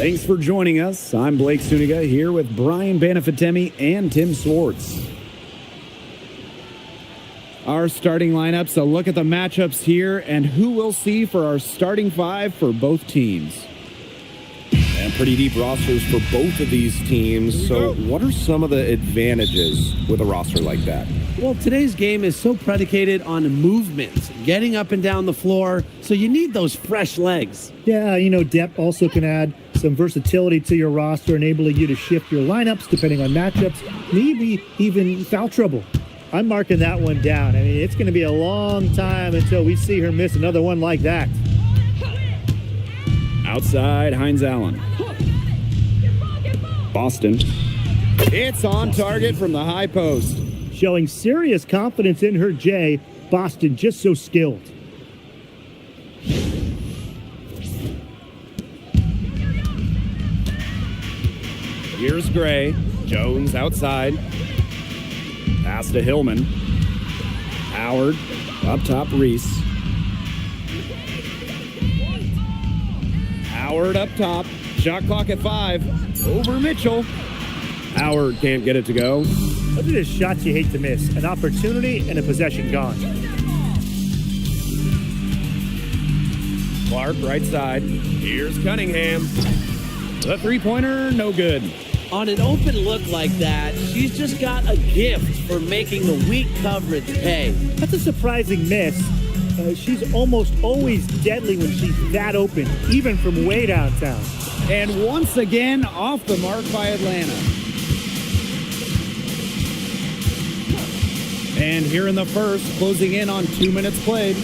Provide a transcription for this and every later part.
Thanks for joining us. I'm Blake Suniga here with Brian Banafitemi and Tim Swartz. Our starting lineups, a look at the matchups here and who we'll see for our starting five for both teams. And pretty deep rosters for both of these teams. So what are some of the advantages with a roster like that? Well, today's game is so predicated on movement, getting up and down the floor, so you need those fresh legs. Yeah, depth also can add some versatility to your roster, enabling you to shift your lineups depending on matchups, maybe even foul trouble. I'm marking that one down. I mean, it's going to be a long time until we see her miss another one like that. Outside, Hines Allen. Boston. It's on target from the high post. Showing serious confidence in her J. Boston just so skilled. Here's Gray. Jones outside. Pass to Hillman. Howard. Up top, Reese. Howard up top. Shot clock at 5. Over Mitchell. Howard can't get it to go. Those are the shots you hate to miss. An opportunity and a possession gone. Clark right side. Here's Cunningham. The three-pointer, no good. On an open look like that, she's just got a gift for making the weak coverage pay. That's a surprising miss. She's almost always deadly when she's that open, even from way downtown. And once again, off the mark by Atlanta. And here in the first, closing in on 2 minutes played.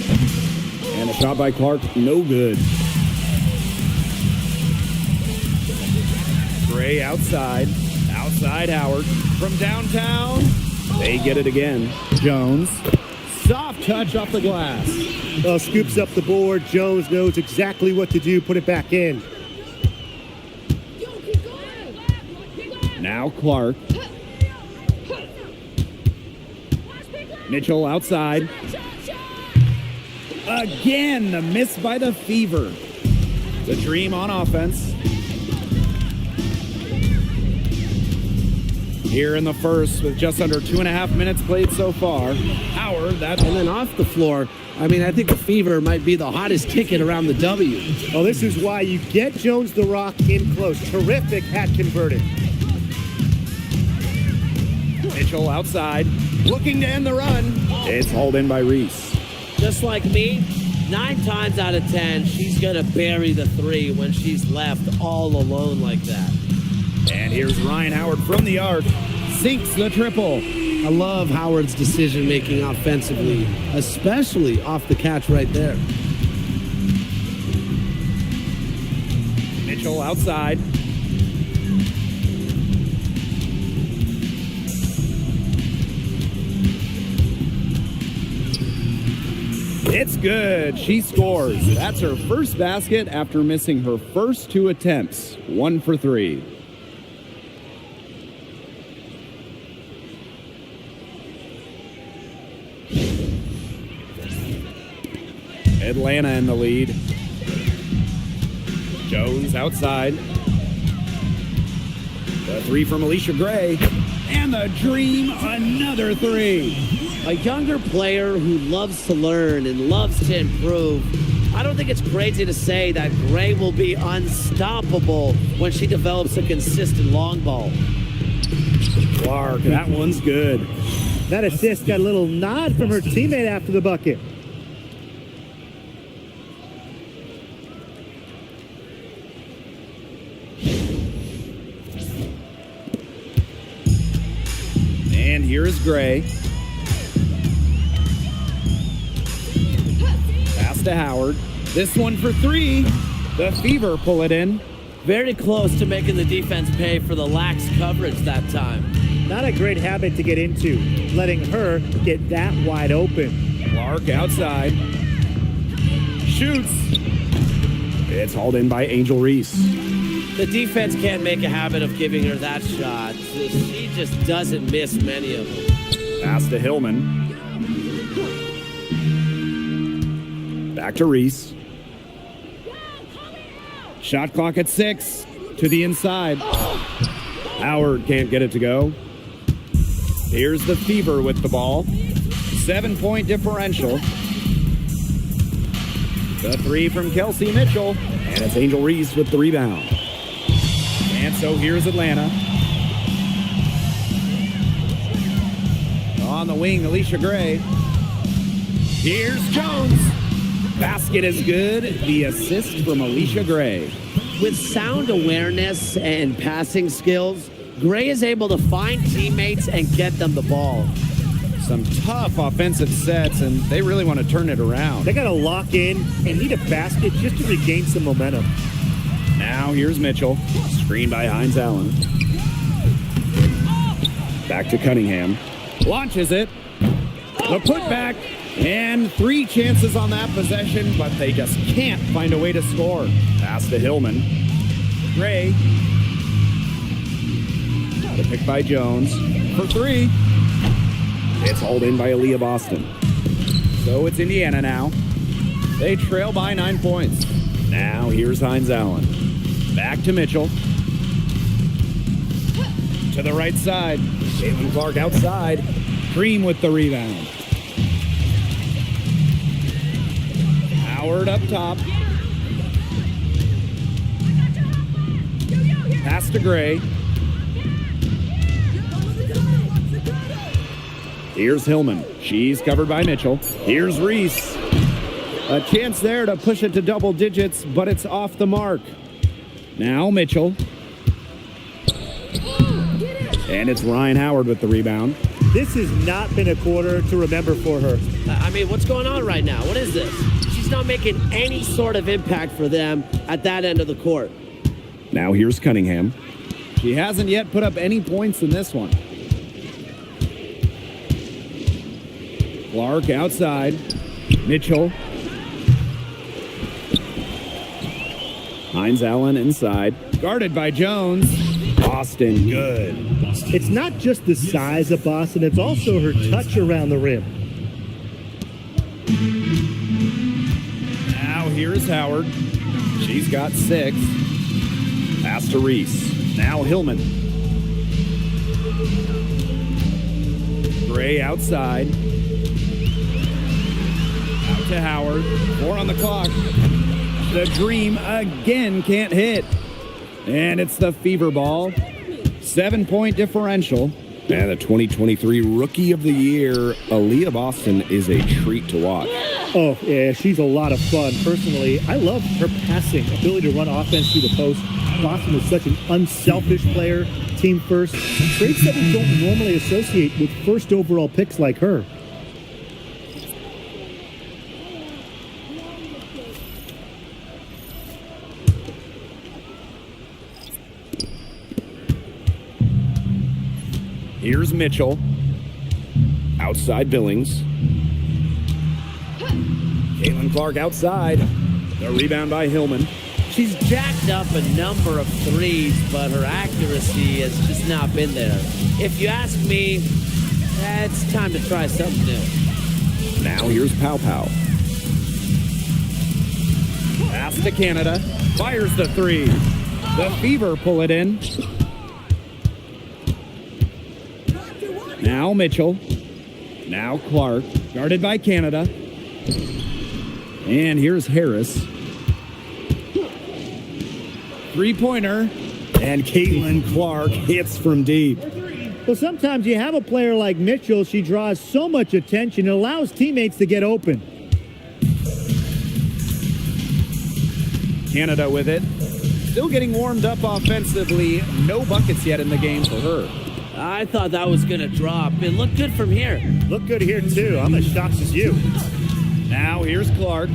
And a shot by Clark, no good. Gray outside. Outside Howard. From downtown, they get it again. Jones. Soft touch off the glass. Well, scoops up the board. Jones knows exactly what to do. Put it back in. Now Clark. Mitchell outside. Again, the miss by the Fever. The Dream on offense. Here in the first with just under 2.5 minutes played so far. Howard, And then off the floor, I think the Fever might be the hottest ticket around the W. Well, this is why you get Jones the Rock in close. Terrific hat converted. Mitchell outside, looking to end the run. It's hauled in by Reese. Just like me, 9 times out of 10, she's going to bury the 3 when she's left all alone like that. And here's Ryan Howard from the arc. Sinks the triple. I love Howard's decision-making offensively, especially off the catch right there. Mitchell outside. It's good. She scores. That's her first basket after missing her first 2 attempts. 1 for 3. Atlanta in the lead. Jones outside. The 3 from Alicia Gray. And the Dream, another 3. A younger player who loves to learn and loves to improve. I don't think it's crazy to say that Gray will be unstoppable when she develops a consistent long ball. Clark, that one's good. That assist got a little nod from her teammate after the bucket. And here is Gray. Pass to Howard. This one for 3. The Fever pull it in. Very close to making the defense pay for the lax coverage that time. Not a great habit to get into, letting her get that wide open. Clark outside. Shoots. It's hauled in by Angel Reese. The defense can't make a habit of giving her that shot. She just doesn't miss many of them. Pass to Hillman. Back to Reese. Shot clock at 6. to the inside. Howard can't get it to go. Here's the Fever with the ball. 7-point differential. The three from Kelsey Mitchell. And it's Angel Reese with the rebound. And so here's Atlanta. On the wing, Alicia Gray. Here's Jones. Basket is good. The assist from Alicia Gray. With sound awareness and passing skills, Gray is able to find teammates and get them the ball. Some tough offensive sets, and they really want to turn it around. They got to lock in and need a basket just to regain some momentum. Now here's Mitchell. Screened by Hines Allen. Back to Cunningham. Launches it. The putback. And 3 chances on that possession, but they just can't find a way to score. Pass to Hillman. Gray. The pick by Jones. For 3. It's hauled in by Aaliyah Boston. So it's Indiana now. They trail by 9 points. Now here's Hines Allen. Back to Mitchell. To the right side. Caitlin Clark outside. Cream with the rebound. Howard up top. Pass to Gray. Here's Hillman. She's covered by Mitchell. Here's Reese. A chance there to push it to double digits, but it's off the mark. Now Mitchell. And it's Ryan Howard with the rebound. This has not been a quarter to remember for her. I mean, what's going on right now? What is this? She's not making any sort of impact for them at that end of the court. Now here's Cunningham. She hasn't yet put up any points in this one. Clark outside. Mitchell. Hines Allen inside. Guarded by Jones. Boston, good. It's not just the size of Boston, it's also her touch around the rim. Now here's Howard. She's got 6. Pass to Reese. Now Hillman. Gray outside. Out to Howard. 4 on the clock. The Dream again can't hit. And it's the Fever ball. 7-point differential. And the 2023 Rookie of the Year, Aaliyah Boston, is a treat to watch. Oh, yeah, she's a lot of fun. Personally, I love her passing, ability to run offense through the post. Boston is such an unselfish player, team first. Traits that we don't normally associate with first overall picks like her. Here's Mitchell. Outside Billings. Caitlin Clark outside. The rebound by Hillman. She's jacked up a number of threes, but her accuracy has just not been there. If you ask me, it's time to try something new. Now here's Pow Pow. Pass to Canada. Fires the 3. The Fever pull it in. Now Mitchell. Now Clark. Guarded by Canada. And here's Harris. 3-pointer. And Caitlin Clark hits from deep. Well, sometimes you have a player like Mitchell. She draws so much attention. It allows teammates to get open. Canada with it. Still getting warmed up offensively. No buckets yet in the game for her. I thought that was going to drop. It looked good from here. Look good here, too. I'm as shocked as you. Now here's Clark.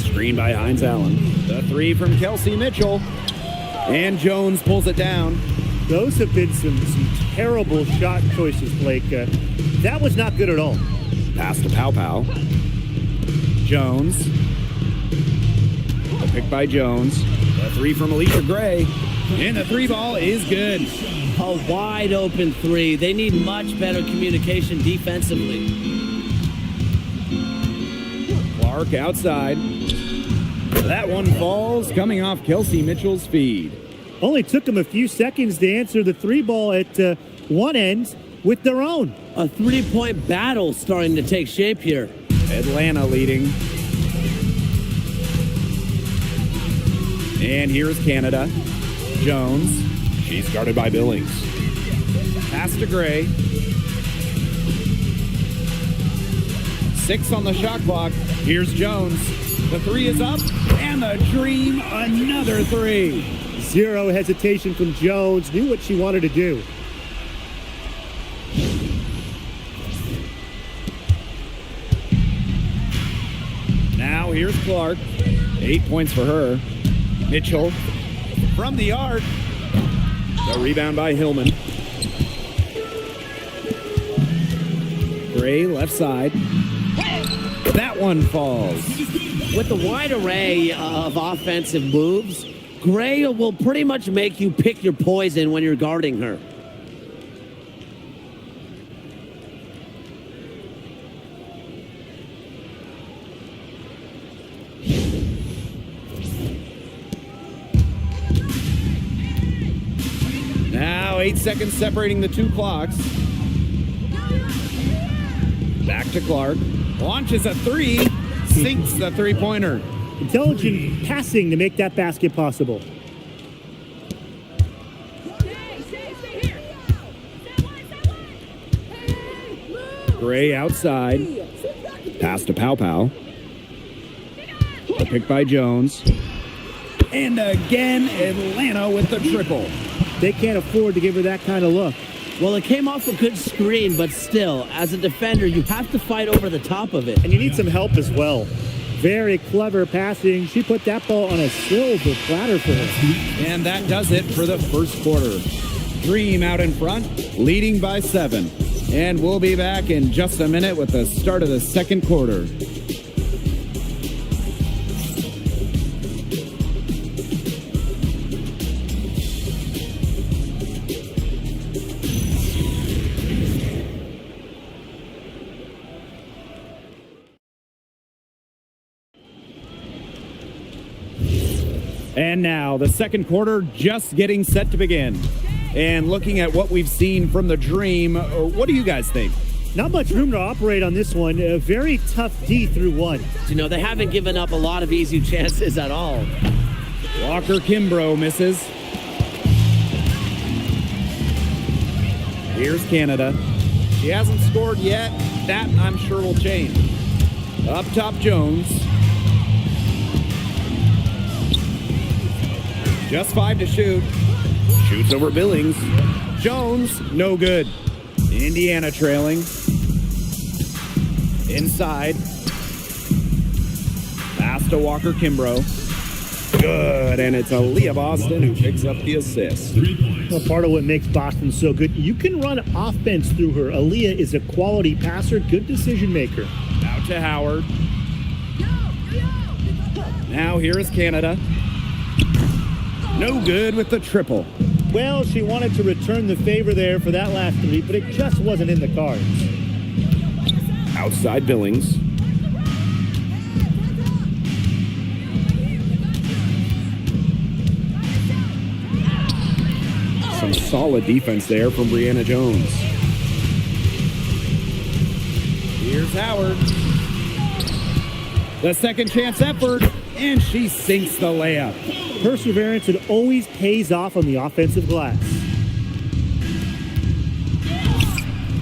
Screen by Hines Allen. The 3 from Kelsey Mitchell. And Jones pulls it down. Those have been some terrible shot choices, Blake. That was not good at all. Pass to Pow Pow. Jones. The pick by Jones. The 3 from Alicia Gray. And the 3 ball is good. A wide open 3. They need much better communication defensively. Clark outside. That one falls, coming off Kelsey Mitchell's feed. Only took them a few seconds to answer the three ball at one end with their own. A three-point battle starting to take shape here. Atlanta leading. And here's Canada. Jones. She's guarded by Billings. Pass to Gray. 6 on the shot clock. Here's Jones. The three is up, and the Dream another three. Zero hesitation from Jones. Knew what she wanted to do. Now here's Clark. 8 points for her. Mitchell from the arc. The rebound by Hillman. Gray left side. That one falls. With the wide array of offensive moves, Gray will pretty much make you pick your poison when you're guarding her. Now 8 seconds separating the two clocks. Back to Clark. Launches a three. Sinks the three-pointer. Intelligent passing to make that basket possible. Gray outside. Pass to Pow Pow. The pick by Jones. And again, Atlanta with the triple. They can't afford to give her that kind of look. Well, it came off a good screen, but still, as a defender, you have to fight over the top of it. And you need some help as well. Very clever passing. She put that ball on a silver platter for her. And that does it for the first quarter. Dream out in front, leading by 7. And we'll be back in just a minute with the start of the second quarter. And now the second quarter just getting set to begin. And looking at what we've seen from the Dream, what do you guys think? Not much room to operate on this one. A very tough D through 1. You know, they haven't given up a lot of easy chances at all. Walker Kimbrough misses. Here's Canada. She hasn't scored yet. That, I'm sure, will change. Up top, Jones. Just 5 to shoot. Shoots over Billings. Jones, no good. Indiana trailing. Inside. Pass to Walker Kimbrough. Good, and it's Aaliyah Boston who picks up the assist. Well, part of what makes Boston so good, you can run offense through her. Aaliyah is a quality passer, good decision maker. Out to Howard. Now here is Canada. No good with the triple. Well, she wanted to return the favor there for that last three, but it just wasn't in the cards. Outside Billings. Some solid defense there from Brianna Jones. Here's Howard. The second chance effort, and she sinks the layup. Perseverance, it always pays off on the offensive glass.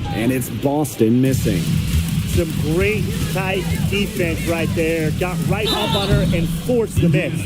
And it's Boston missing. Some great tight defense right there. Got right up on her and forced the miss.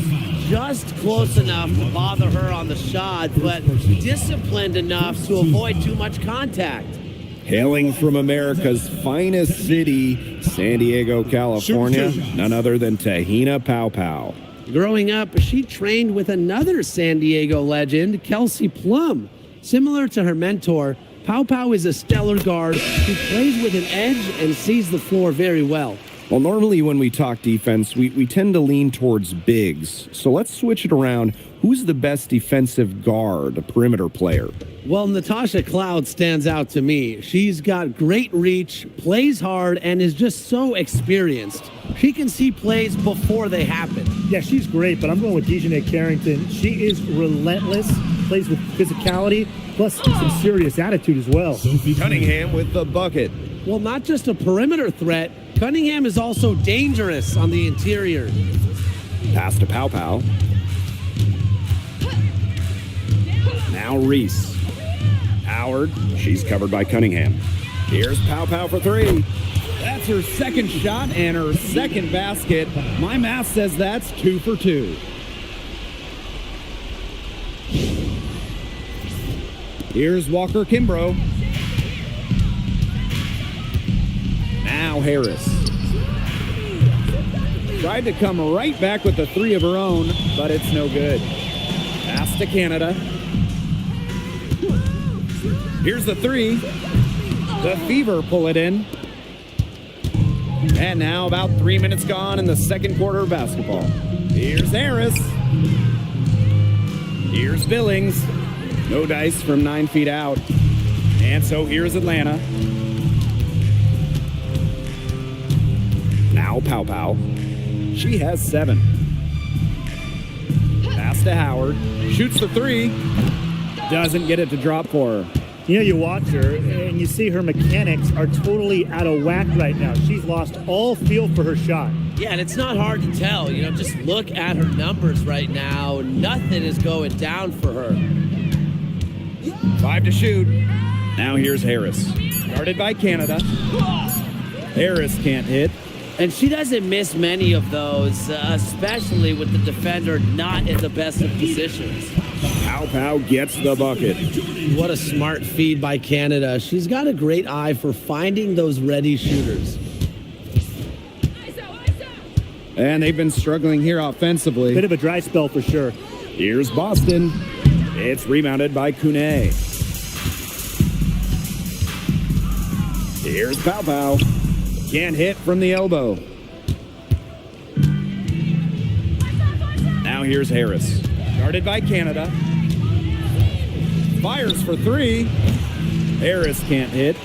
Just close enough to bother her on the shot, but disciplined enough to avoid too much contact. Hailing from America's finest city, San Diego, California, none other than Tahina Pow Pow. Growing up, she trained with another San Diego legend, Kelsey Plum. Similar to her mentor, Pow Pow is a stellar guard who plays with an edge and sees the floor very well. Well, normally when we talk defense, we tend to lean towards bigs. So let's switch it around. Who's the best defensive guard, a perimeter player? Well, Natasha Cloud stands out to me. She's got great reach, plays hard, and is just so experienced. She can see plays before they happen. Yeah, she's great, but I'm going with Dejanay Carrington. She is relentless, plays with physicality, plus some serious attitude as well. Cunningham with the bucket. Well, not just a perimeter threat, Cunningham is also dangerous on the interior. Pass to Pow Pow. Now Reese. Howard. She's covered by Cunningham. Here's Pow Pow for three. That's her second shot and her second basket. My math says that's 2 for 2. Here's Walker Kimbrough. Now Harris. Tried to come right back with the three of her own, but it's no good. Pass to Canada. Here's the three. The Fever pull it in. And now about 3 minutes gone in the second quarter of basketball. Here's Harris. Here's Billings. No dice from 9 feet out. And so here's Atlanta. Now Pow Pow. She has 7. Pass to Howard. Shoots the three. Doesn't get it to drop for her. You know, you watch her and you see her mechanics are totally out of whack right now. She's lost all feel for her shot. Yeah, and it's not hard to tell. You know, just look at her numbers right now. Nothing is going down for her. 5 to shoot. Now here's Harris. Guarded by Canada. Harris can't hit. And she doesn't miss many of those, especially with the defender not in the best of positions. Pow Pow gets the bucket. What a smart feed by Canada. She's got a great eye for finding those ready shooters. And they've been struggling here offensively. Bit of a dry spell for sure. Here's Boston. It's rebounded by Kune. Here's Pow Pow. Can't hit from the elbow. Now here's Harris. Guarded by Canada. Fires for three. Harris can't hit.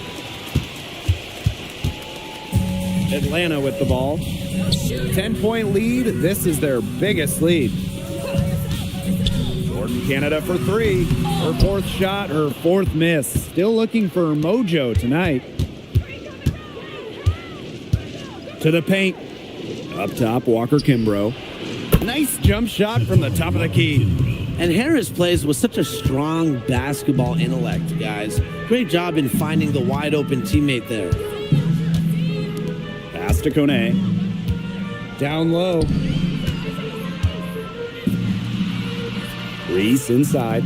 Atlanta with the ball. 10-point lead. This is their biggest lead. Jordan Canada for three. Her fourth shot, her fourth miss. Still looking for mojo tonight. To the paint. Up top, Walker Kimbrough. Nice jump shot from the top of the key. And Harris plays with such a strong basketball intellect, guys. Great job in finding the wide open teammate there. Pass to Kone. Down low. Reese inside.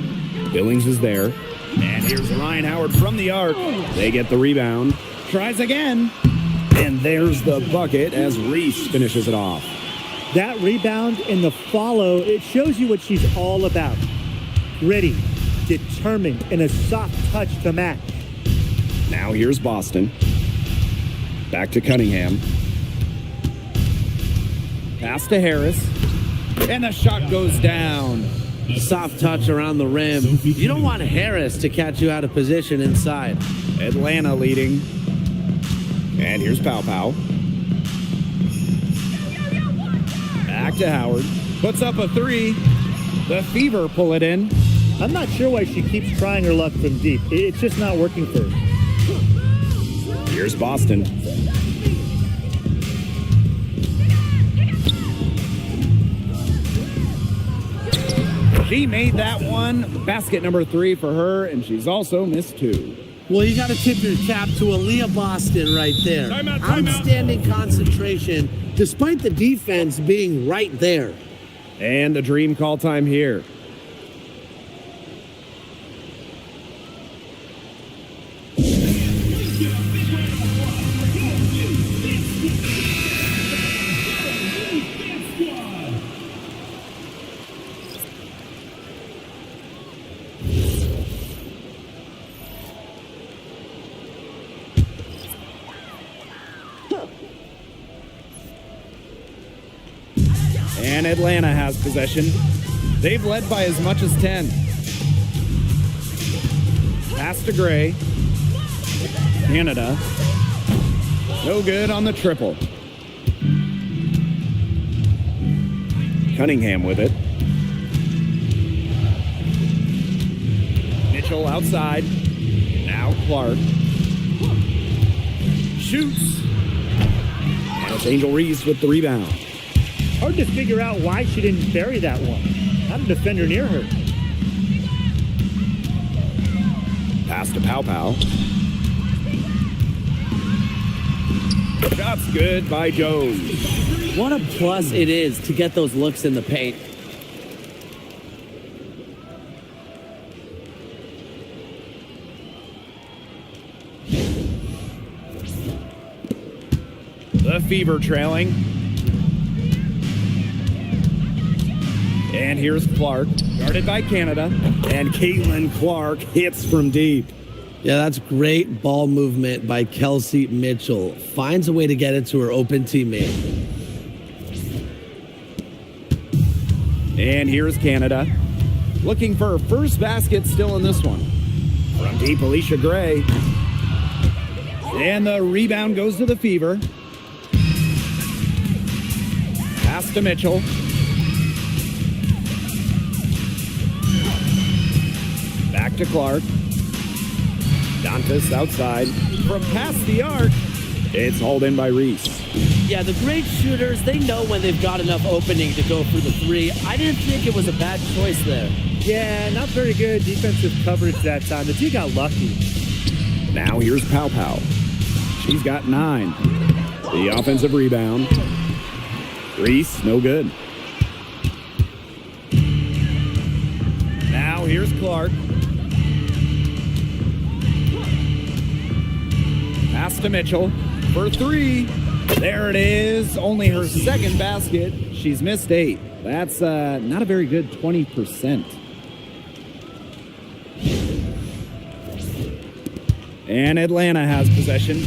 Billings is there. And here's Ryan Howard from the arc. They get the rebound. Tries again. And there's the bucket as Reese finishes it off. That rebound and the follow, it shows you what she's all about. Gritty, determined, and a soft touch to match. Now here's Boston. Back to Cunningham. Pass to Harris. And the shot goes down. Soft touch around the rim. You don't want Harris to catch you out of position inside. Atlanta leading. And here's Pow Pow. Back to Howard. Puts up a three. The Fever pull it in. I'm not sure why she keeps trying her luck from deep. It's just not working for her. Here's Boston. She made that one. Basket number 3 for her, and she's also missed 2. Well, you got to tip your cap to Aaliyah Boston right there. Timeout. Outstanding concentration, despite the defense being right there. And the dream call time here. And Atlanta has possession. They've led by as much as 10. Pass to Gray. Canada. No good on the triple. Cunningham with it. Mitchell outside. Now Clark. Shoots. And it's Angel Reese with the rebound. Hard to figure out why she didn't bury that one. Not a defender near her. Pass to Pow Pow. Shot's good by Jones. What a plus it is to get those looks in the paint. The Fever trailing. And here's Clark, guarded by Canada. And Caitlin Clark hits from deep. Yeah, that's great ball movement by Kelsey Mitchell. Finds a way to get it to her open teammate. And here's Canada, looking for her first basket still in this one. From deep, Alicia Gray. And the rebound goes to the Fever. Pass to Mitchell. Back to Clark. Dantas outside. From past the arc, it's hauled in by Reese. Yeah, the great shooters, they know when they've got enough opening to go for the three. I didn't think it was a bad choice there. Yeah, not very good defensive coverage that time. The two got lucky. Now here's Pow Pow. She's got 9. The offensive rebound. Reese, no good. Now here's Clark. Pass to Mitchell for 3. There it is. Only her second basket. She's missed 8. That's not a very good 20%. And Atlanta has possession.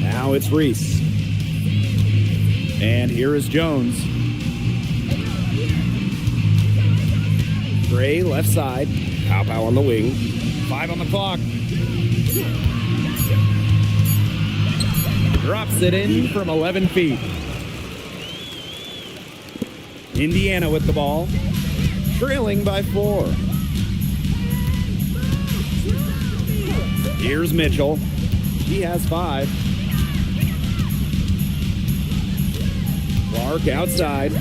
Now it's Reese. And here is Jones. Gray left side. Pow Pow on the wing. 5 on the clock. Drops it in from 11 feet. Indiana with the ball. Trailing by 4. Here's Mitchell. She has 5. Clark outside.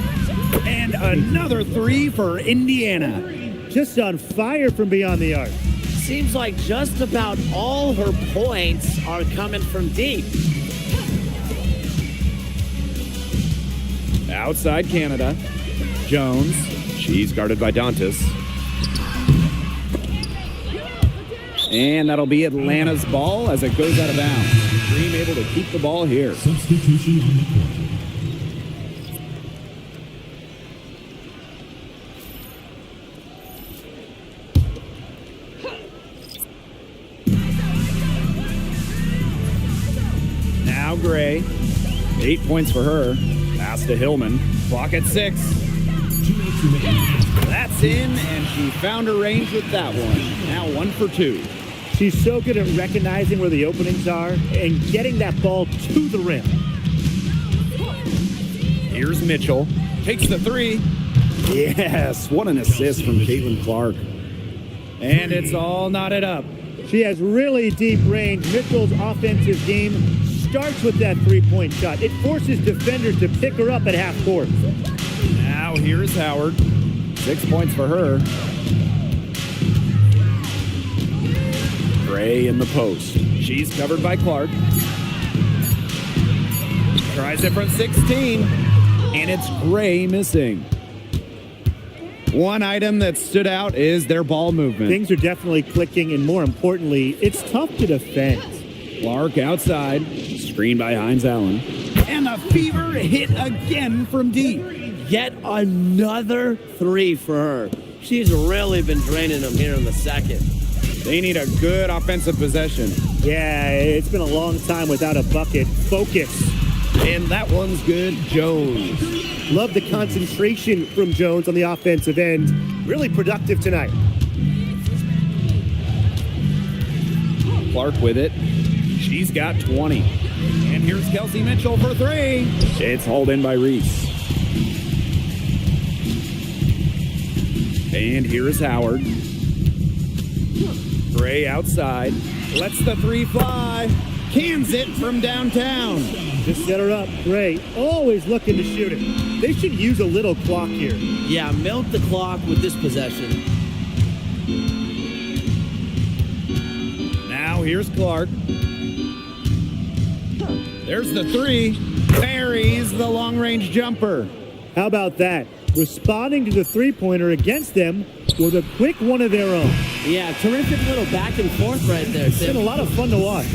And another 3 for Indiana. Just on fire from beyond the arc. Seems like just about all her points are coming from deep. Outside Canada. Jones. She's guarded by Dantas. And that'll be Atlanta's ball as it goes out of bounds. Dream able to keep the ball here. Substitution on the court. Now Gray. 8 points for her. Pass to Hillman. Clock at 6. 2 minutes remaining. That's in, and she found her range with that one. Now 1 for 2. She's so good at recognizing where the openings are and getting that ball to the rim. Here's Mitchell. Takes the 3. Yes, what an assist from Caitlin Clark. And it's all knotted up. She has really deep range. Mitchell's offensive game starts with that three-point shot. It forces defenders to pick her up at half court. Now here's Howard. 6 points for her. Gray in the post. She's covered by Clark. Tries it from 16. And it's Gray missing. One item that stood out is their ball movement. Things are definitely clicking, and more importantly, it's tough to defend. Clark outside. Screened by Hines Allen. And the Fever hit again from deep. Yet another 3 for her. She's really been draining them here in the second. They need a good offensive possession. Yeah, it's been a long time without a bucket. Focus. And that one's good. Jones. Love the concentration from Jones on the offensive end. Really productive tonight. Clark with it. She's got 20. And here's Kelsey Mitchell for three. It's hauled in by Reese. And here's Howard. Gray outside. Lets the three fly. Cans it from downtown. Just set her up. Gray, always looking to shoot it. They should use a little clock here. Yeah, milk the clock with this possession. Now here's Clark. There's the three. Buries the long-range jumper. How about that? Responding to the three-pointer against them with a quick one of their own. Yeah, terrific little back and forth right there, It's been Tim. a lot of fun to watch.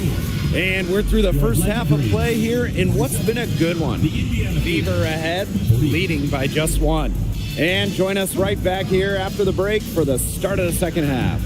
And we're through the first half of play here in what's been a good one. Fever ahead, leading by just one. And join us right back here after the break for the start of the second half.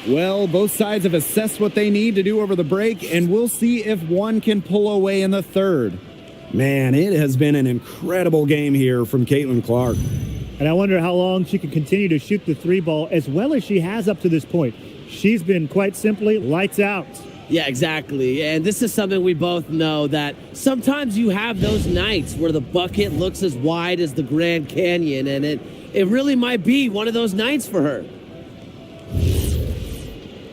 Well, both sides have assessed what they need to do over the break, and we'll see if one can pull away in the third. Man, it has been an incredible game here from Caitlin Clark. And I wonder how long she can continue to shoot the three ball as well as she has up to this point. She's been quite simply lights out. Yeah, exactly. And this is something we both know, that sometimes you have those nights where the bucket looks as wide as the Grand Canyon, and it really might be one of those nights for her.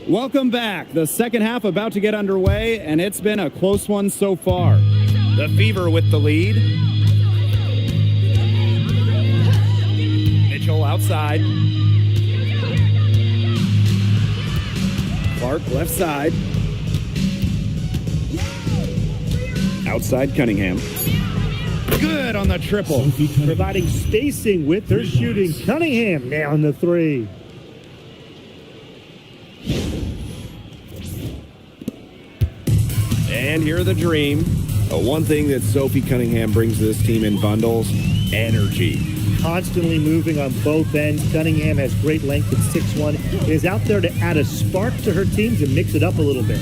Welcome back. The second half about to get underway, and it's been a close one so far. The Fever with the lead. Mitchell outside. Clark left side. Outside Cunningham. Good on the triple. Providing spacing with her shooting. Cunningham nailing the three. And here are the Dream. One thing that Sophie Cunningham brings to this team in bundles, energy. Constantly moving on both ends. Cunningham has great length at 6'1". Is out there to add a spark to her teams and mix it up a little bit.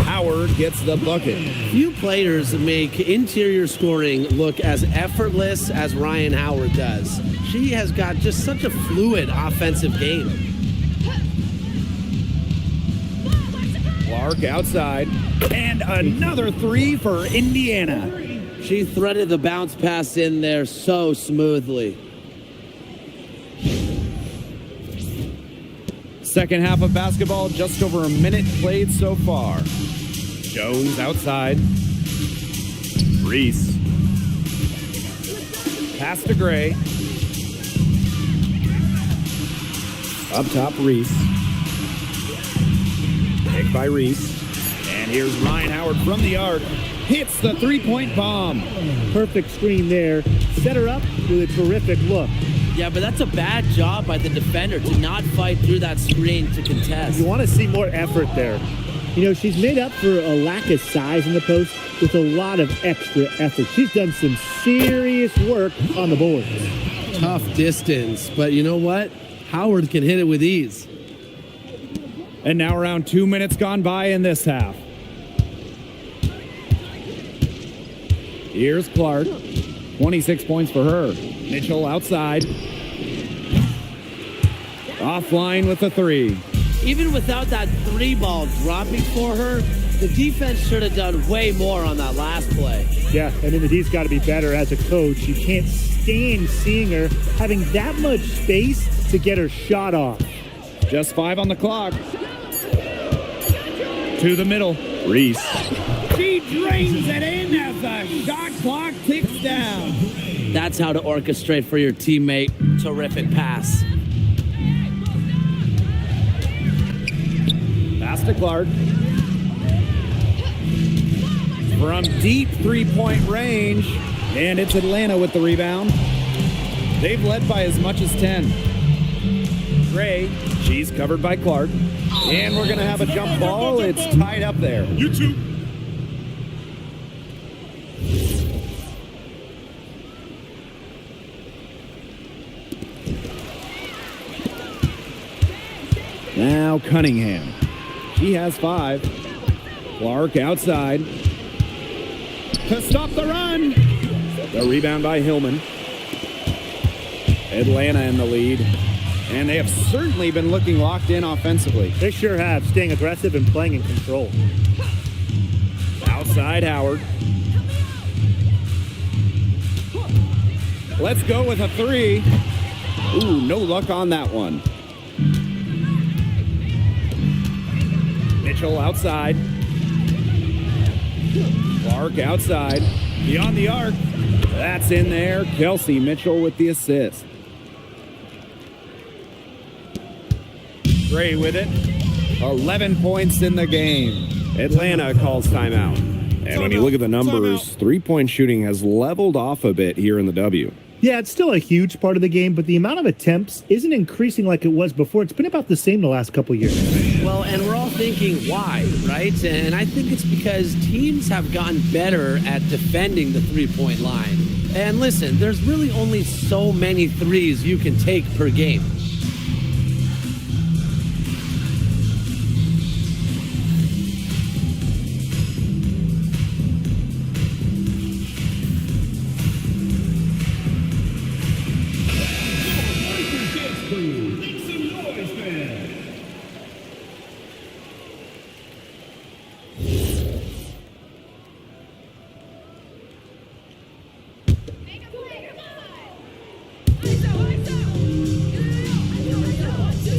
Howard gets the bucket. Few players make interior scoring look as effortless as Ryan Howard does. She has got just such a fluid offensive game. Clark outside. And another three for Indiana. She threaded the bounce pass in there so smoothly. Second half of basketball, just over a minute played so far. Jones outside. Reese. Pass to Gray. Up top, Reese. Picked by Reese. And here's Ryan Howard from the arc. Hits the three-point bomb. Perfect screen there. Set her up with a terrific look. Yeah, but that's a bad job by the defender to not fight through that screen to contest. You want to see more effort there. You know, she's made up for a lack of size in the post with a lot of extra effort. She's done some serious work on the boards. Tough distance, but you know what? Howard can hit it with ease. And now around 2 minutes gone by in this half. Here's Clark. 26 points for her. Mitchell outside. Offline with the three. Even without that three ball dropping for her, the defense should have done way more on that last play. Yeah, and then the D's got to be better as a coach. You can't stand seeing her having that much space to get her shot off. Just 5 on the clock. To the middle. Reese. She Drains it in as the shot clock ticks down. That's how to orchestrate for your teammate. Terrific pass. Pass to Clark. From deep three-point range, and it's Atlanta with the rebound. They've led by as much as 10. Gray, she's covered by Clark. And we're going to have a jump ball. It's tied up there. You two. Now Cunningham. She has 5. Clark outside. To stop the run. The rebound by Hillman. Atlanta in the lead. And they have certainly been looking locked in offensively. They sure have, staying aggressive and playing in control. Outside Howard. Let's go with a 3. Ooh, no luck on that one. Mitchell outside. Clark outside. Beyond the arc. That's in there. Kelsey Mitchell with the assist. Gray with it. 11 points in the game. Atlanta calls timeout. And when you look at the numbers, three-point shooting has leveled off a bit here in the W. Yeah, it's still a huge part of the game, but the amount of attempts isn't increasing like it was before. It's been about the same the last couple years. Well, and we're all thinking why, right? And I think it's because teams have gotten better at defending the three-point line. And listen, there's really only so many threes you can take per game.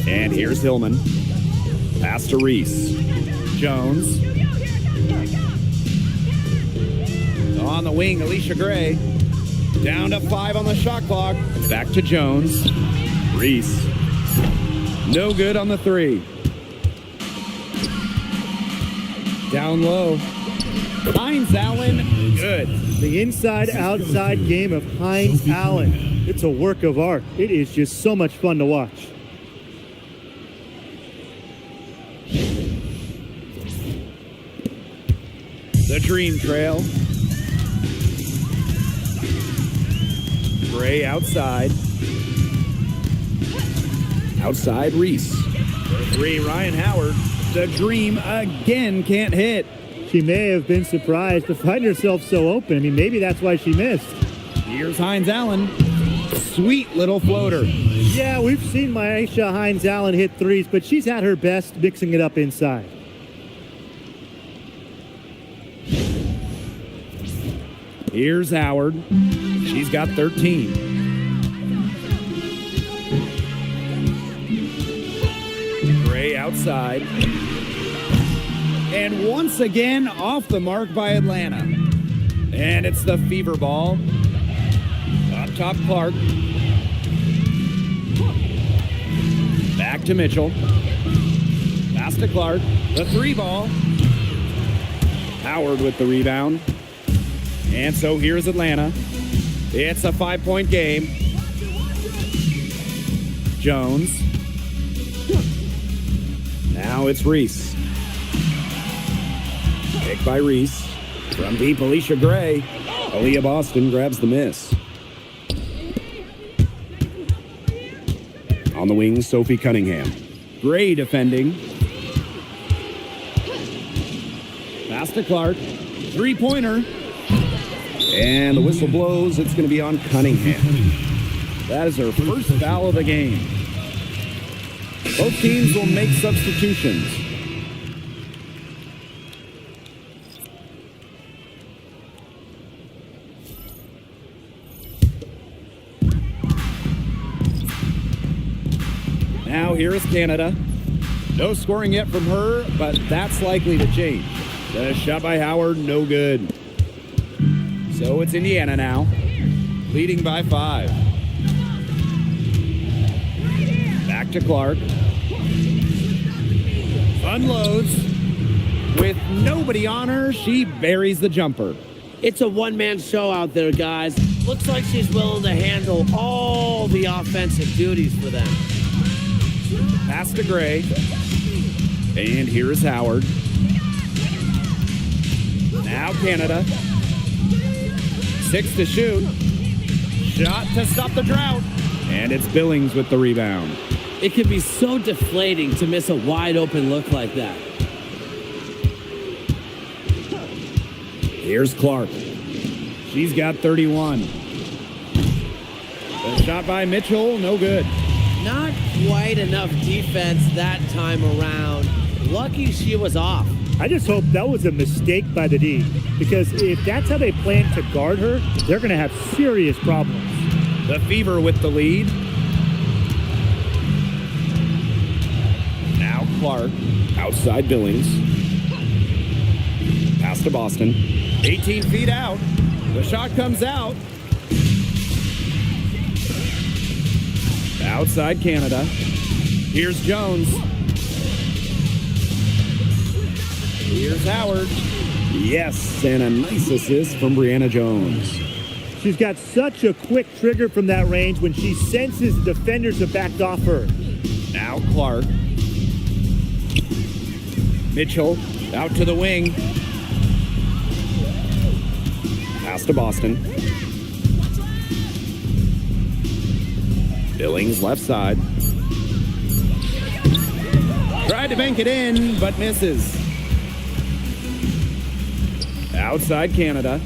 And here's Hillman. Pass to Reese. Jones. On the wing, Alicia Gray. Down to 5 on the shot clock. Back to Jones. Reese. No good on the 3. Down low. Hines Allen. Good. The inside-outside game of Hines Allen. It's a work of art. It is just so much fun to watch. The Dream Trail. Gray outside. Outside Reese. For 3, Ryan Howard. The Dream again can't hit. She may have been surprised to find herself so open. I mean, maybe that's why she missed. Here's Hines Allen. Sweet little floater. Yeah, we've seen Myisha Hines Allen hit threes, but she's at her best mixing it up inside. Here's Howard. She's got 13. Gray outside. And once again, off the mark by Atlanta. And it's the Fever ball. Up top, Clark. Back to Mitchell. Pass to Clark. The 3 ball. Howard with the rebound. And so here's Atlanta. It's a 5-point game. Jones. Now it's Reese. Pick by Reese. From deep, Alicia Gray. Aaliyah Boston grabs the miss. On the wing, Sophie Cunningham. Gray defending. Pass to Clark. 3-pointer. And the whistle blows. It's going to be on Cunningham. That is her first foul of the game. Both teams will make substitutions. Now here is Canada. No scoring yet from her, but that's likely to change. The shot by Howard, no good. So it's Indiana now, leading by 5. Back to Clark. Unloads. With nobody on her, she buries the jumper. It's a one-man show out there, guys. Looks like she's willing to handle all the offensive duties for them. Pass to Gray. And here is Howard. Now Canada. 6 to shoot. Shot to stop the drought. And it's Billings with the rebound. It can be so deflating to miss a wide-open look like that. Here's Clark. She's got 31. The shot by Mitchell, no good. Not quite enough defense that time around. Lucky she was off. I just hope that was a mistake by the D, because if that's how they plan to guard her, they're going to have serious problems. The Fever with the lead. Now Clark, outside Billings. Pass to Boston. 18 feet out. The shot comes out. Outside Canada. Here's Jones. Here's Howard. Yes, and a nice assist from Brianna Jones. She's got such a quick trigger from that range when she senses the defenders have backed off her. Now Clark. Mitchell out to the wing. Pass to Boston. Billings left side. Tried to bank it in, but misses. Outside Canada.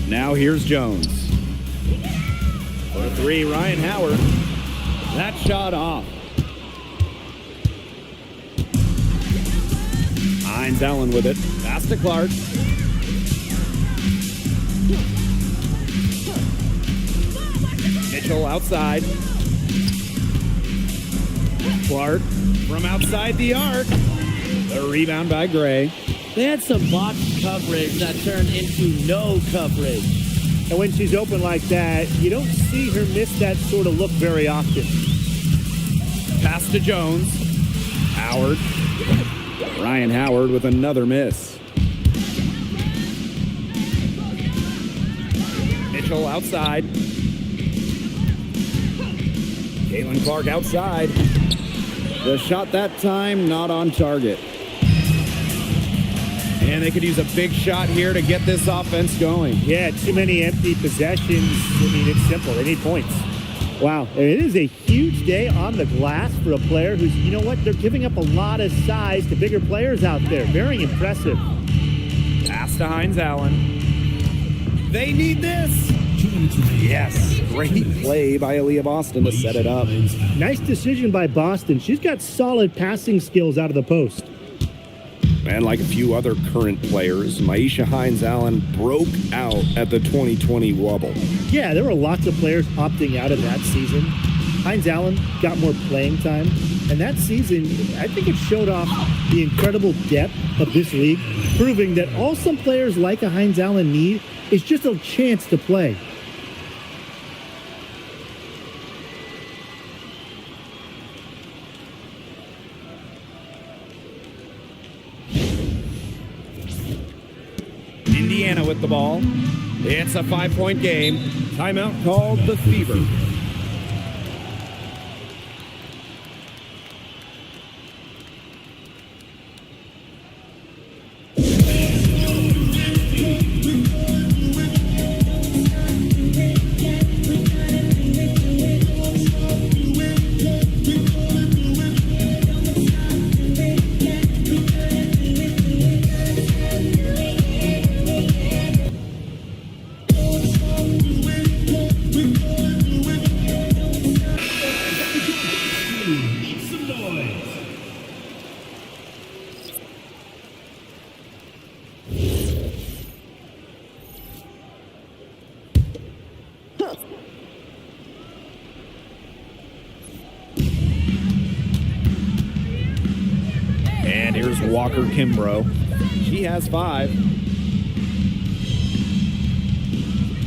Now here's Jones. For 3, Ryan Howard. That shot off. Hines Allen with it. Pass to Clark. Mitchell outside. Clark from outside the arc. The rebound by Gray. They had some box coverage that turned into no coverage. And when she's open like that, you don't see her miss that sort of look very often. Pass to Jones. Howard. Ryan Howard with another miss. Mitchell outside. Caitlin Clark outside. The shot that time not on target. And they could use a big shot here to get this offense going. Yeah, too many empty possessions. I mean, it's simple. They need points. Wow, it is a huge day on the glass for a player who's, you know what, they're giving up a lot of size to bigger players out there. Very impressive. Pass to Hines Allen. They need this. 2 minutes remaining. Yes, great play by Aaliyah Boston to set it up. Nice decision by Boston. She's got solid passing skills out of the post. And like a few other current players, Maisha Hines Allen broke out at the 2020 Wubble. Yeah, there were lots of players opting out of that season. Hines Allen got more playing time. And that season, I think it showed off the incredible depth of this league, proving that all some players like a Hines Allen need is just a chance to play. Indiana with the ball. It's a 5-point game. Timeout called the Fever. Here's Walker Kimbrough. She has 5.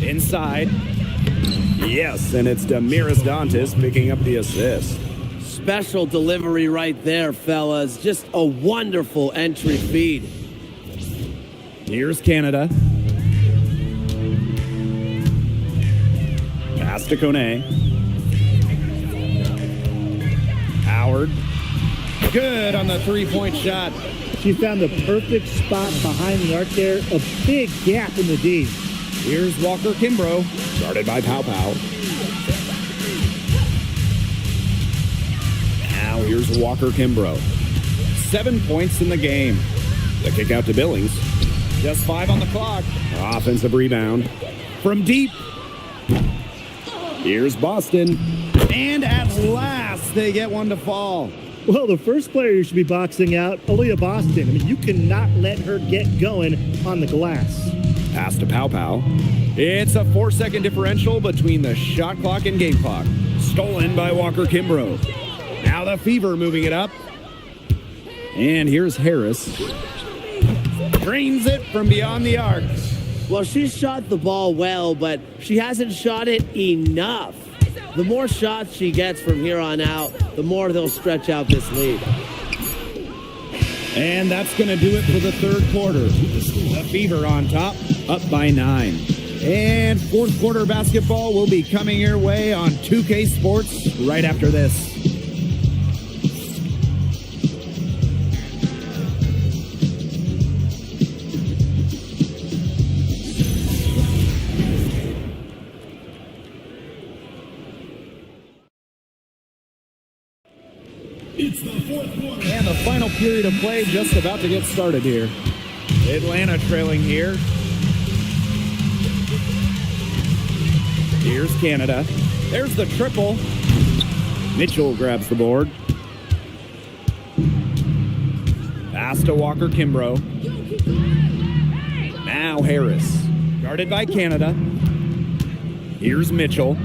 Inside. Yes, and it's Damiris Dantas picking up the assist. Special delivery right there, fellas. Just a wonderful entry feed. Here's Canada. Pass to Kone. Howard. Good on the three-point shot. She found the perfect spot behind the arc there. A big gap in the D. Here's Walker Kimbrough. Started by Pow Pow. Now here's Walker Kimbrough. 7 points in the game. The kick out to Billings. Just 5 on the clock. Offensive rebound. From deep. Here's Boston. And at last, they get one to fall. Well, the first player you should be boxing out, Aaliyah Boston. I mean, you cannot let her get going on the glass. Pass to Pow Pow. It's a 4-second differential between the shot clock and game clock. Stolen by Walker Kimbrough. Now the Fever moving it up. And here's Harris. Drains it from beyond the arc. Well, she shot the ball well, but she hasn't shot it enough. The more shots she gets from here on out, the more they'll stretch out this lead. And that's going to do it for the third quarter. The Fever on top, up by 9. And fourth quarter basketball will be coming your way on 2K Sports right after this. It's the fourth quarter. And the final period of play just about to get started here. Atlanta trailing here. Here's Canada. There's the triple. Mitchell grabs the board. Pass to Walker Kimbrough. Now Harris. Guarded by Canada. Here's Mitchell.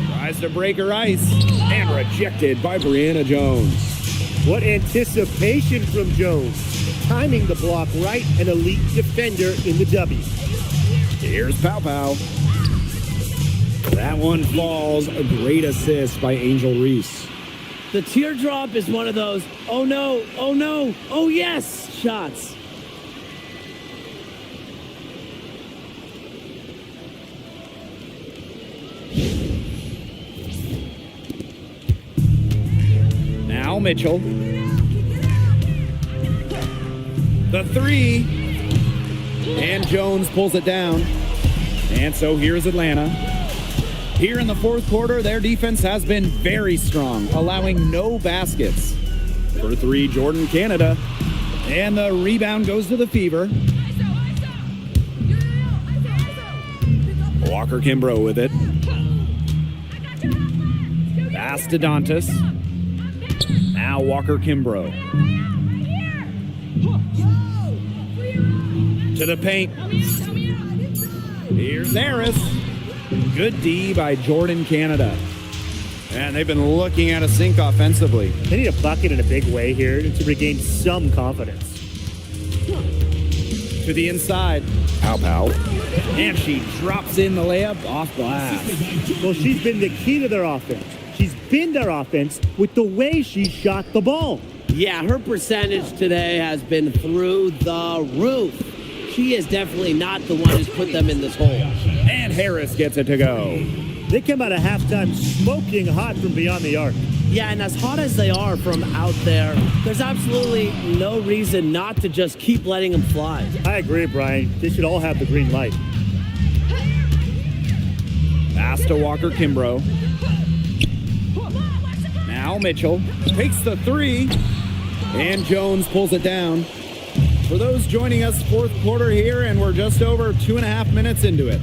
Tries to break her ice. And rejected by Brianna Jones. What anticipation from Jones. Timing the block right, an elite defender in the W. Here's Pow Pow. That one falls. A great assist by Angel Reese. The teardrop is one of those, oh no, oh yes shots. Now Mitchell. The 3. And Jones pulls it down. And so here's Atlanta. Here in the fourth quarter, their defense has been very strong, allowing no baskets. For 3, Jordan Canada. And the rebound goes to the Fever. Walker Kimbrough with it. Pass to Dantas. Now Walker Kimbrough. To the paint. Here's Harris. Good D by Jordan Canada. And they've been looking at a sink offensively. They need a bucket in a big way here to regain some confidence. To the inside. Pow Pow. And she drops in the layup off glass. Well, she's been the key to their offense. She's been their offense with the way she shot the ball. Yeah, her percentage today has been through the roof. She is definitely not the one who's put them in this hole. And Harris gets it to go. They come out of halftime smoking hot from beyond the arc. Yeah, and as hot as they are from out there, there's absolutely no reason not to just keep letting them fly. I agree, Brian. They should all have the green light. Pass to Walker Kimbrough. Now Mitchell takes the 3. And Jones pulls it down. For those joining us, fourth quarter here, and we're just over 2.5 minutes into it.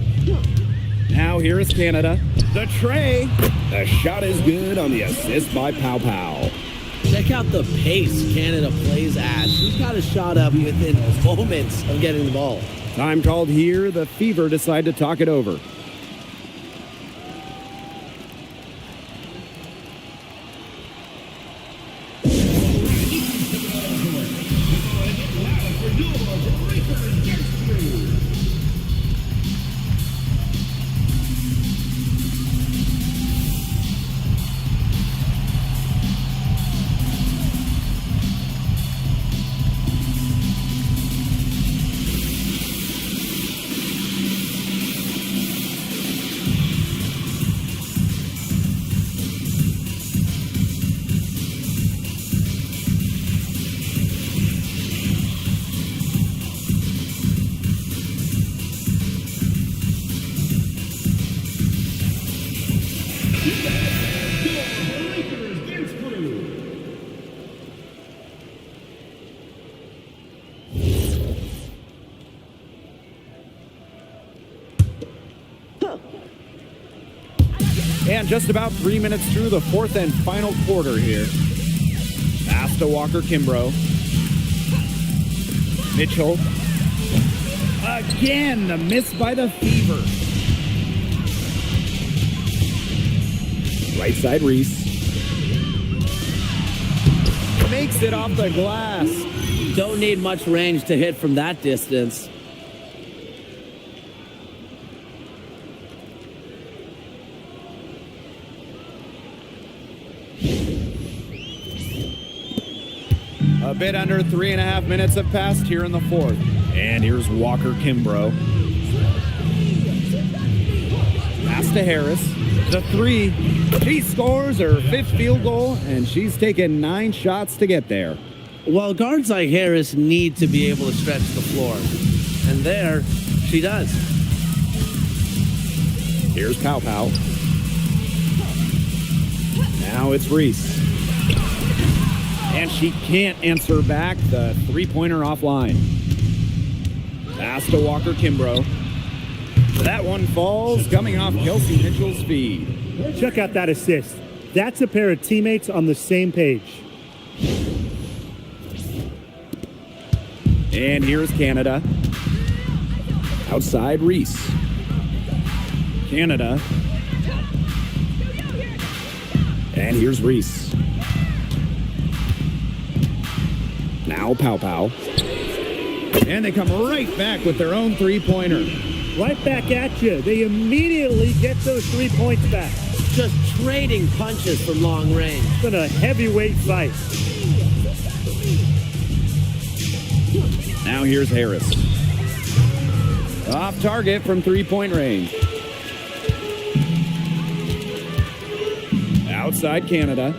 Now here is Canada. The tray. The shot is good on the assist by Pow Pow. Check out the pace Canada plays at. She's got a shot up within moments of getting the ball. Time called here. The Fever decide to talk it over. And just about 3 minutes through the fourth and final quarter here. Pass to Walker Kimbrough. Mitchell. Again, the miss by the Fever. Right side Reese. Makes it off the glass. Don't need much range to hit from that distance. A bit under 3.5 minutes have passed here in the fourth. And here's Walker Kimbrough. Pass to Harris. The three. She scores her fifth field goal, and she's taken 9 shots to get there. Well, guards like Harris need to be able to stretch the floor. And there, she does. Here's Pow Pow. Now it's Reese. And she can't answer back the three-pointer offline. Pass to Walker Kimbrough. That one falls, coming off Kelsey Mitchell's feed. Check out that assist. That's a pair of teammates on the same page. And here's Canada. Outside Reese. Canada. And here's Reese. Now Pow Pow. And they come right back with their own three-pointer. Right back at you. They immediately get those 3 points back. Just trading punches from long range. It's been a heavyweight fight. Now here's Harris. Off target from three-point range. Outside Canada.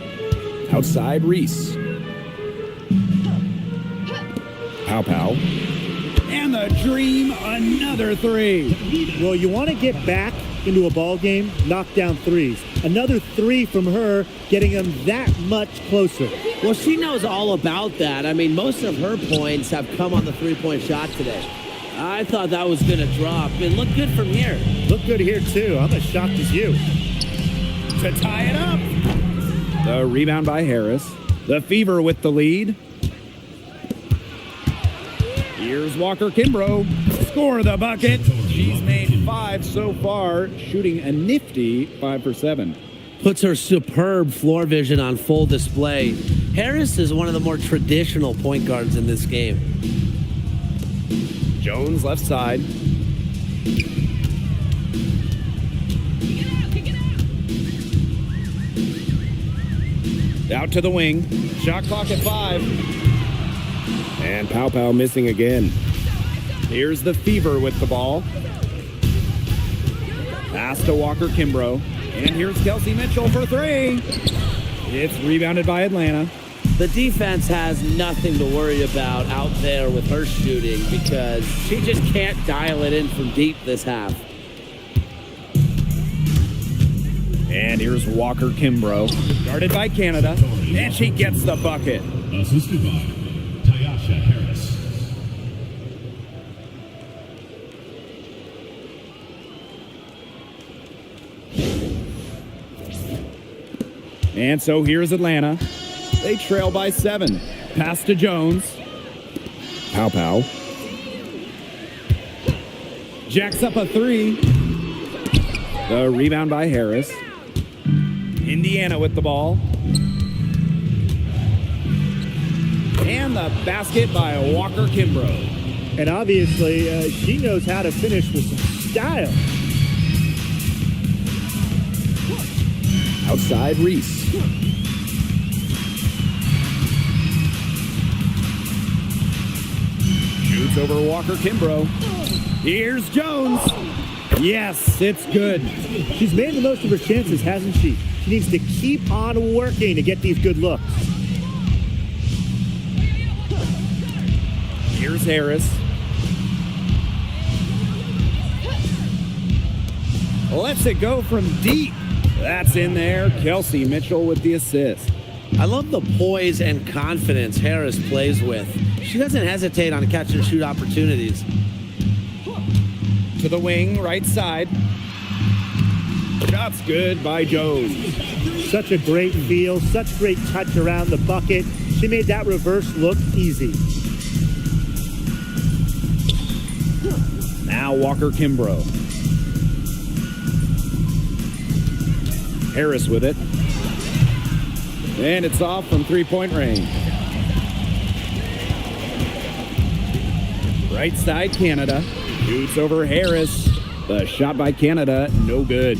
Outside Reese. Pow Pow. And the Dream, another three. Well, you want to get back into a ball game, knock down threes. Another 3 from her, getting them that much closer. Well, she knows all about that. I mean, most of her points have come on the three-point shot today. I thought that was going to drop. It looked good from here. Look good here, too. I'm as shocked as you. To tie it up. The rebound by Harris. The Fever with the lead. Here's Walker Kimbrough. Score the bucket. She's made 5 so far, shooting a nifty 5 for 7. Puts her superb floor vision on full display. Harris is one of the more traditional point guards in this game. Jones left side. Out to the wing. Shot clock at 5. And Pow Pow missing again. Here's the Fever with the ball. Pass to Walker Kimbrough. And here's Kelsey Mitchell for 3. It's rebounded by Atlanta. The defense has nothing to worry about out there with her shooting because she just can't dial it in from deep this half. And here's Walker Kimbrough. Guarded by Canada. And she gets the bucket. Assisted by Tyasha Harris. And so here's Atlanta. They trail by 7. Pass to Jones. Pow Pow. Jacks up a 3. The rebound by Harris. Indiana with the ball. And the basket by Walker Kimbrough. And obviously, she knows how to finish with some style. Outside Reese. Shoots over Walker Kimbrough. Here's Jones. Yes, it's good. She's made the most of her chances, hasn't she? She needs to keep on working to get these good looks. Here's Harris. Lets it go from deep. That's in there. Kelsey Mitchell with the assist. I love the poise and confidence Harris plays with. She doesn't hesitate on catch and shoot opportunities. To the wing, right side. Shot's good by Jones. Such a great feel, such great touch around the bucket. She made that reverse look easy. Now Walker Kimbrough. Harris with it. And it's off from three-point range. Right side, Canada. Shoots over Harris. The shot by Canada, no good.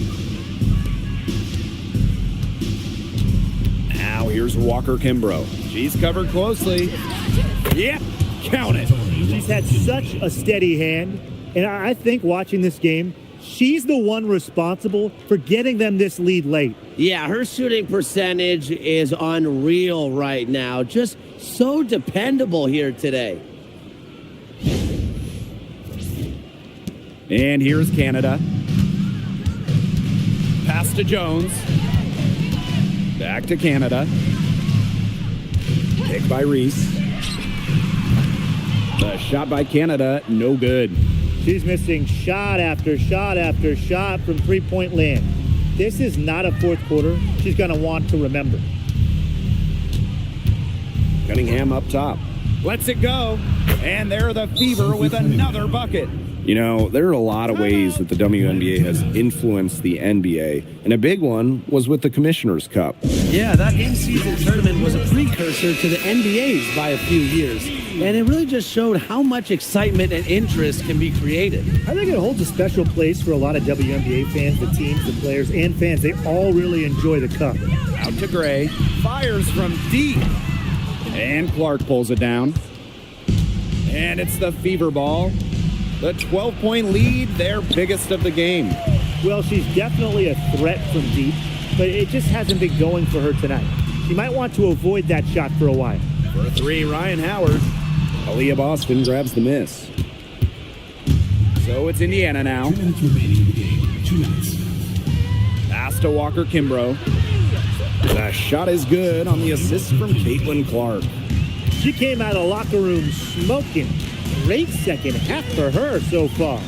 Now here's Walker Kimbrough. She's covered closely. Yep, count it. She's had such a steady hand, and I think watching this game, she's the one responsible for getting them this lead late. Yeah, her shooting percentage is unreal right now. Just so dependable here today. And here's Canada. Pass to Jones. Back to Canada. Pick by Reese. The shot by Canada, no good. She's missing shot after shot after shot from three-point land. This is not a fourth quarter she's going to want to remember. Cunningham up top. Lets it go. And there the Fever with another bucket. You know, there are a lot of ways that the WNBA has influenced the NBA, and a big one was with the Commissioner's Cup. Yeah, that in-season tournament was a precursor to the NBA's by a few years, and it really just showed how much excitement and interest can be created. I think it holds a special place for a lot of WNBA fans, the teams, the players, and fans. They all really enjoy the cup. Out to Gray. Fires from deep. And Clark pulls it down. And it's the Fever ball. The 12-point lead, their biggest of the game. Well, she's definitely a threat from deep, but it just hasn't been going for her tonight. She might want to avoid that shot for a while. For three, Ryan Howard. Aaliyah Boston grabs the miss. So it's Indiana now. 2 minutes remaining in the game. 2 minutes. Pass to Walker Kimbrough. The shot is good on the assist from Caitlin Clark. She came out of the locker room smoking. Great second half for her so far.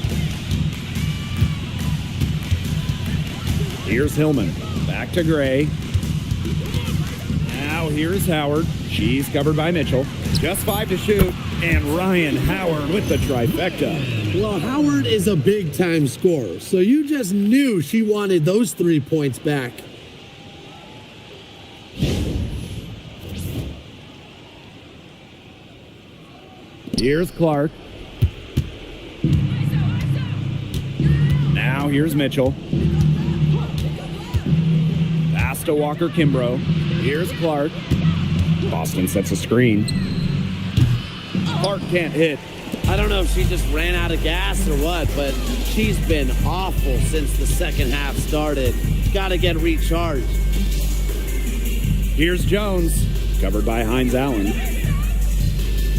Here's Hillman. Back to Gray. Now here's Howard. She's covered by Mitchell. Just 5 to shoot. And Ryan Howard with the trifecta. Well, Howard is a big-time scorer, so you just knew she wanted those 3 points back. Here's Clark. Now here's Mitchell. Pass to Walker Kimbrough. Here's Clark. Boston sets a screen. Clark can't hit. I don't know if she just ran out of gas or what, but she's been awful since the second half started. Got to get recharged. Here's Jones. Covered by Hines Allen.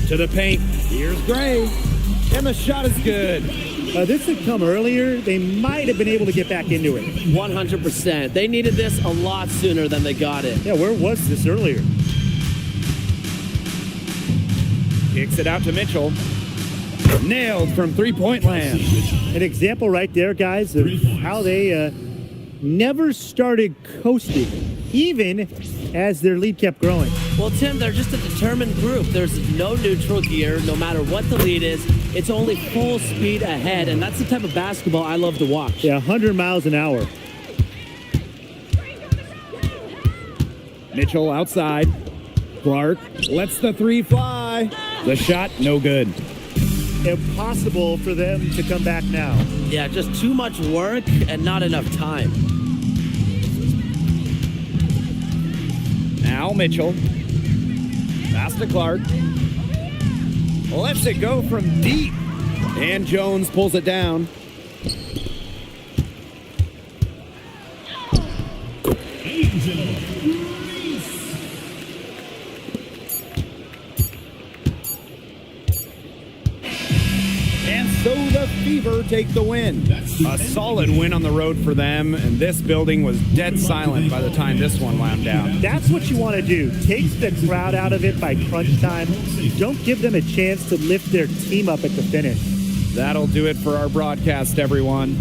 To the paint. Here's Gray. And the shot is good. This had come earlier. They might have been able to get back into it. 100%. They needed this a lot sooner than they got it. Yeah, where was this earlier? Kicks it out to Mitchell. Nailed from three-point land. An example right there, guys, of how they never started coasting, even as their lead kept growing. Well, Tim, they're just a determined group. There's no neutral gear. No matter what the lead is, it's only full speed ahead, and that's the type of basketball I love to watch. Yeah, 100 miles an hour. Mitchell outside. Clark lets the three fly. The shot, no good. Impossible for them to come back now. Yeah, just too much work and not enough time. Now Mitchell. Pass to Clark. Lets it go from deep. And Jones pulls it down. Angel. And so the Fever take the win. A solid win on the road for them, and this building was dead silent by the time this one wound down. That's what you want to do. Take the crowd out of it by crunch time. Don't give them a chance to lift their team up at the finish. That'll do it for our broadcast, everyone.